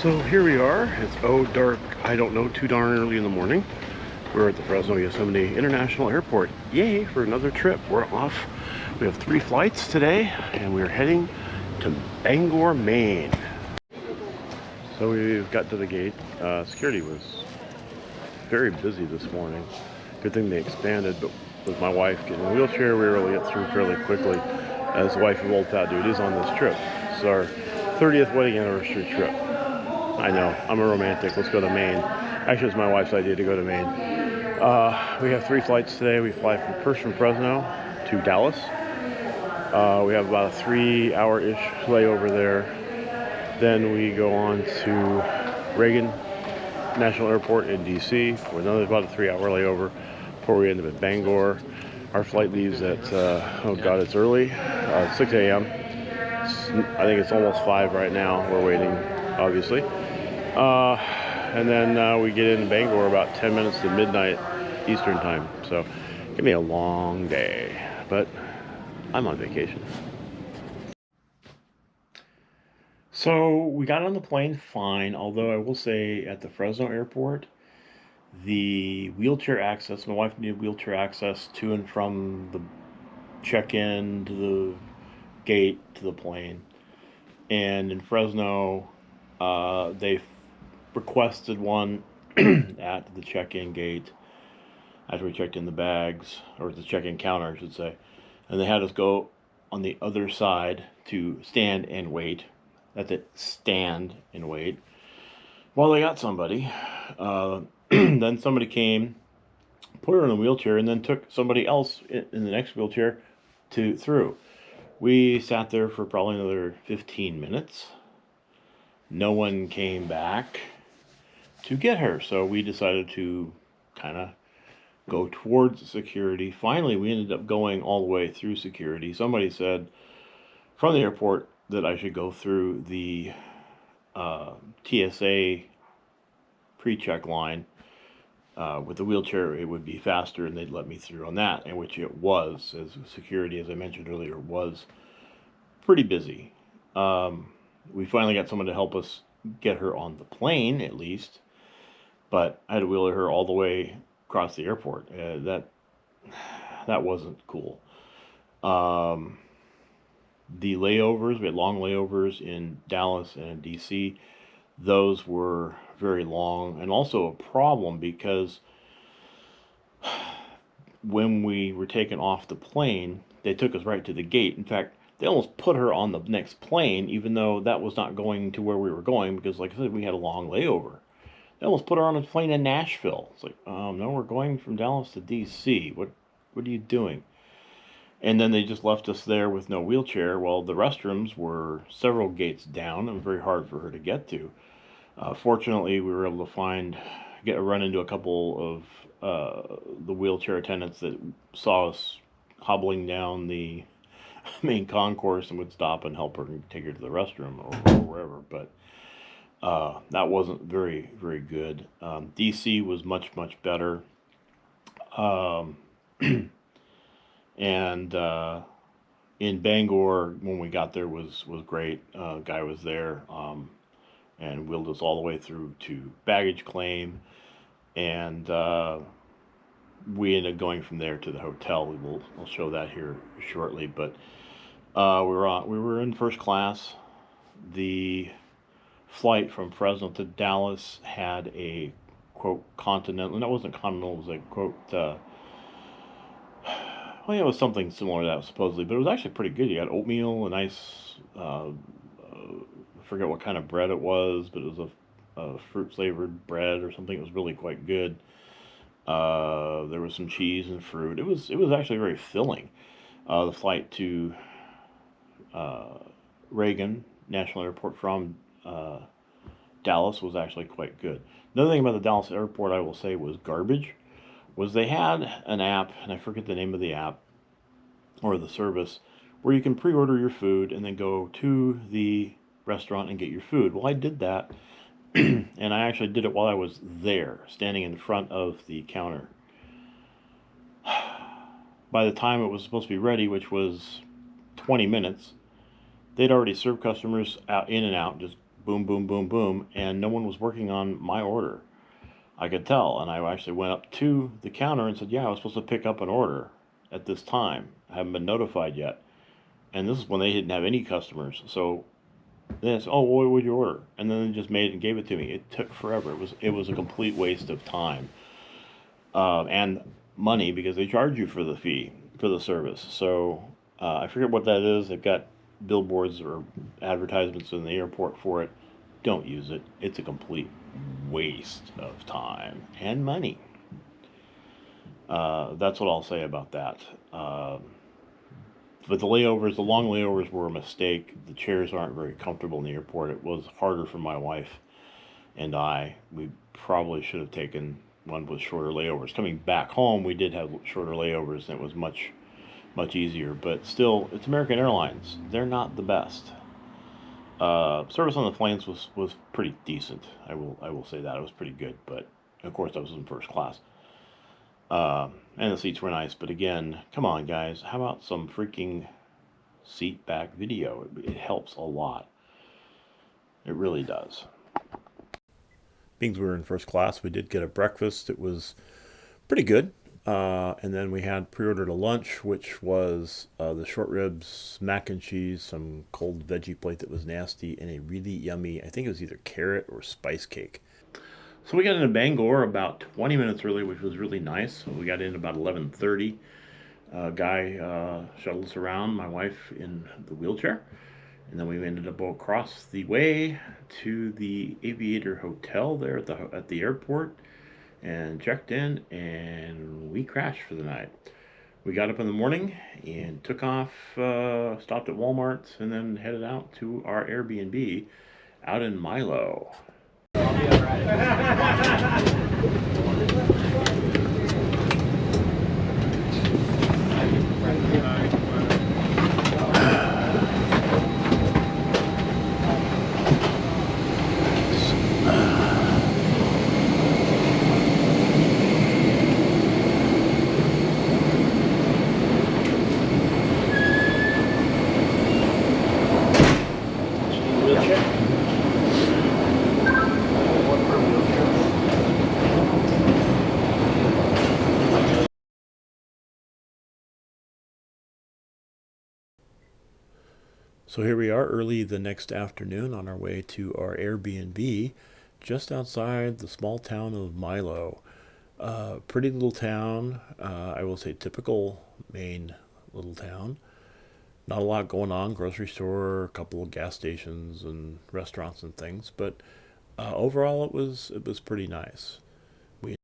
So here we are. It's dark, I don't know, too darn early in the morning. We're at the Fresno Yosemite International Airport. Yay for another trip. We're off. We have 3 flights today, and we're heading to Bangor, Maine. So we've got to the gate. Security was very busy this morning. Good thing they expanded, but with my wife getting in a wheelchair, we were able to get through fairly quickly. As the wife of Old Fat Dude is on this trip. It's our 30th wedding anniversary trip. I know, I'm a romantic. Let's go to Maine. Actually, it's my wife's idea to go to Maine. We have 3 flights today. We fly first from Fresno to Dallas. We have about a 3-hour-ish layover there. Then we go on to Reagan National Airport in D.C. for another about a 3-hour layover before we end up at Bangor. Our flight leaves at, oh God, it's early, 6 a.m. I think it's almost 5 right now. We're waiting, obviously. And then we get in Bangor about 10 minutes to midnight Eastern time. So, it's gonna be a long day, but I'm on vacation. So, we got on the plane fine, although I will say at the Fresno airport, the wheelchair access, my wife needed wheelchair access to and from the check-in to the gate to the plane. And in Fresno, they requested one at the check-in gate after we checked in the bags, or the check-in counter, I should say. And they had us go on the other side to stand and wait. That's it, stand and wait. While they got somebody. Then somebody came, put her in a wheelchair, and then took somebody else in the next wheelchair through. We sat there for probably another 15 minutes. No one came back to get her, so we decided to kind of go towards security. Finally, we ended up going all the way through security. Somebody said from the airport that I should go through the TSA pre-check line. With the wheelchair, it would be faster, and they'd let me through on that, and which it was, as security, as I mentioned earlier, was pretty busy. We finally got someone to help us get her on the plane, at least, but I had to wheel her all the way across the airport. That wasn't cool. The layovers, we had long layovers in Dallas and in D.C., those were very long, and also a problem because when we were taken off the plane, they took us right to the gate. In fact, they almost put her on the next plane, even though that was not going to where we were going, because like I said, we had a long layover. They almost put her on a plane in Nashville. It's like, no, we're going from Dallas to D.C. What are you doing? And then they just left us there with no wheelchair. Well, the restrooms were several gates down and very hard for her to get to. Fortunately, we were able to run into a couple of the wheelchair attendants that saw us hobbling down the main concourse and would stop and help her and take her to the restroom or wherever. But that wasn't very, very good. DC was much, much better. And in Bangor, when we got there, was great. Guy was there. And wheeled us all the way through to baggage claim, and we ended up going from there to the hotel. We'll show that here shortly, but we were in first class. The flight from Fresno to Dallas had a quote continental, and that wasn't continental, it was a quote. Well, yeah, it was something similar to that supposedly, but it was actually pretty good. You had oatmeal, a nice. I forget what kind of bread it was, but it was a fruit flavored bread or something. It was really quite good. There was some cheese and fruit. It was actually very filling. The flight to Reagan National Airport from Dallas was actually quite good. Another thing about the Dallas airport I will say was garbage. Was they had an app, and I forget the name of the app or the service, where you can pre-order your food and then go to the restaurant and get your food. Well, I did that, and I actually did it while I was there, standing in front of the counter. By the time it was supposed to be ready, which was 20 minutes, they'd already served customers out in and out, just boom, boom, boom, boom, and no one was working on my order. I could tell, and I actually went up to the counter and said, "Yeah, I was supposed to pick up an order at this time. I haven't been notified yet." And this is when they didn't have any customers. So then it's, "Oh, what would you order?" And then they just made it and gave it to me. It took forever. It was a complete waste of time and money because they charge you for the fee for the service. So I forget what that is. They've got billboards or advertisements in the airport for it. Don't use it. It's a complete waste of time and money. That's what I'll say about that. But the long layovers were a mistake. The chairs aren't very comfortable in the airport. It was harder for my wife and I. We probably should have taken one with shorter layovers. Coming back home, we did have shorter layovers, and it was much easier. But still, it's American Airlines. They're not the best. Service on the planes was pretty decent. I will say that it was pretty good. But of course, I was in first class. And the seats were nice, but again, come on, guys. How about some freaking seat back video? It helps a lot. It really does. Being we were in first class, we did get a breakfast. It was pretty good. And then we had pre-ordered a lunch, which was the short ribs, mac and cheese, some cold veggie plate that was nasty, and a really yummy, I think it was either carrot or spice cake. So we got into Bangor about 20 minutes early, which was really nice. So we got in about 11:30. Guy shuttled us around, my wife in the wheelchair. And then we ended up across the way to the Aviator Hotel there at the airport and checked in, and we crashed for the night. We got up in the morning and took off, stopped at Walmart, and then headed out to our Airbnb out in Milo. I'll be all right. So here we are early the next afternoon on our way to our Airbnb just outside the small town of Milo. Pretty little town, I will say typical Maine little town. Not a lot going on, grocery store, a couple of gas stations and restaurants and things, but overall it was pretty nice. We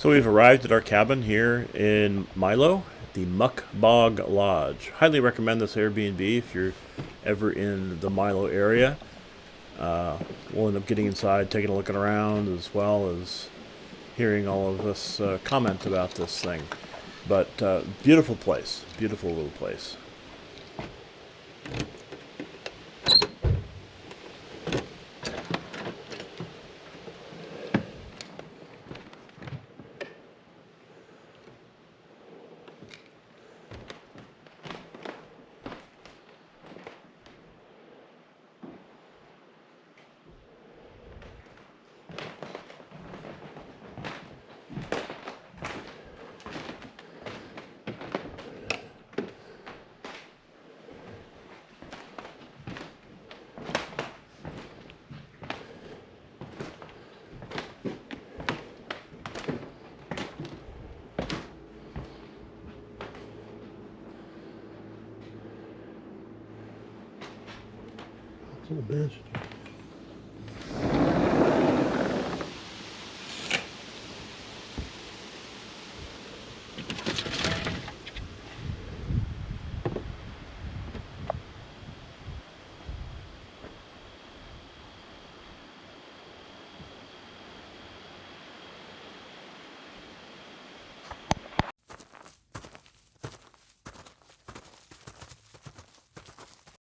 So we've arrived at our cabin here in Milo, the Muck Bog Lodge. Highly recommend this Airbnb if you're ever in the Milo area. We'll end up getting inside, taking a look around, as well as hearing all of us comment about this thing. But beautiful place, beautiful little place. Little bench.